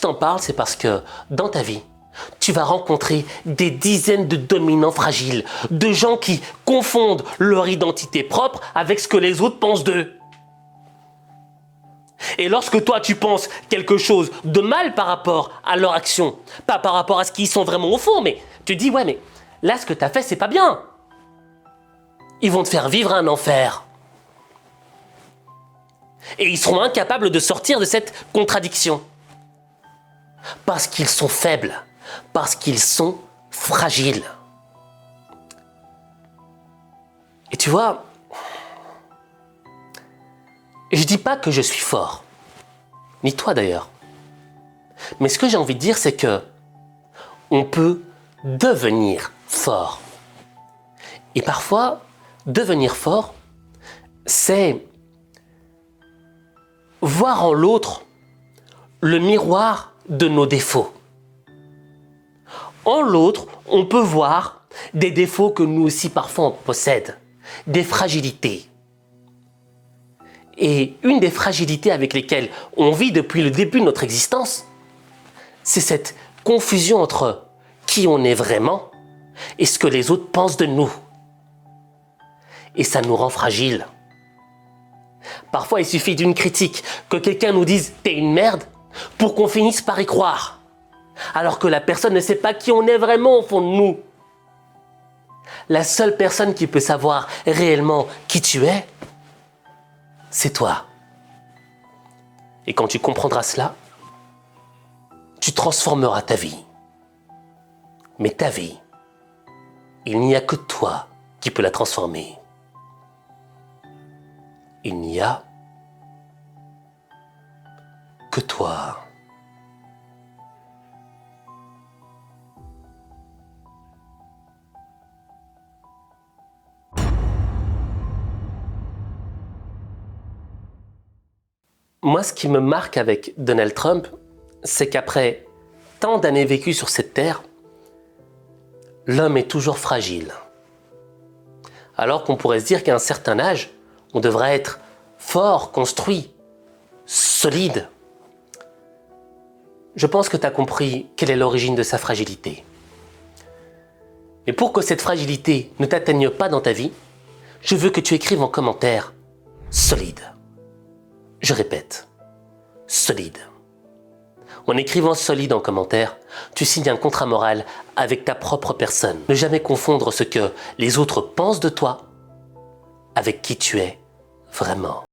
je t'en parle, c'est parce que dans ta vie, tu vas rencontrer des dizaines de dominants fragiles, de gens qui confondent leur identité propre avec ce que les autres pensent d'eux. Et lorsque toi, tu penses quelque chose de mal par rapport à leur action, pas par rapport à ce qu'ils sont vraiment au fond, mais tu dis, ouais, mais là, ce que tu as fait, c'est pas bien. Ils vont te faire vivre un enfer. Et ils seront incapables de sortir de cette contradiction. Parce qu'ils sont faibles, parce qu'ils sont fragiles. Et tu vois, je dis pas que je suis fort, ni toi d'ailleurs. Mais ce que j'ai envie de dire, c'est que on peut devenir fort. Et parfois, devenir fort, c'est voir en l'autre le miroir de nos défauts. En l'autre, on peut voir des défauts que nous aussi parfois on possède, des fragilités. Et une des fragilités avec lesquelles on vit depuis le début de notre existence, c'est cette confusion entre qui on est vraiment et ce que les autres pensent de nous. Et ça nous rend fragiles. Parfois, il suffit d'une critique, que quelqu'un nous dise « t'es une merde » pour qu'on finisse par y croire. Alors que la personne ne sait pas qui on est vraiment au fond de nous. La seule personne qui peut savoir réellement qui tu es, c'est toi. Et quand tu comprendras cela, tu transformeras ta vie. Mais ta vie, il n'y a que toi qui peux la transformer. Il n'y a que toi. Moi, ce qui me marque avec Donald Trump, c'est qu'après tant d'années vécues sur cette terre, l'homme est toujours fragile. Alors qu'on pourrait se dire qu'à un certain âge, on devrait être fort, construit, solide. Je pense que tu as compris quelle est l'origine de sa fragilité. Mais pour que cette fragilité ne t'atteigne pas dans ta vie, je veux que tu écrives en commentaire « solide ». Je répète, solide. En écrivant solide en commentaire, tu signes un contrat moral avec ta propre personne. Ne jamais confondre ce que les autres pensent de toi avec qui tu es vraiment.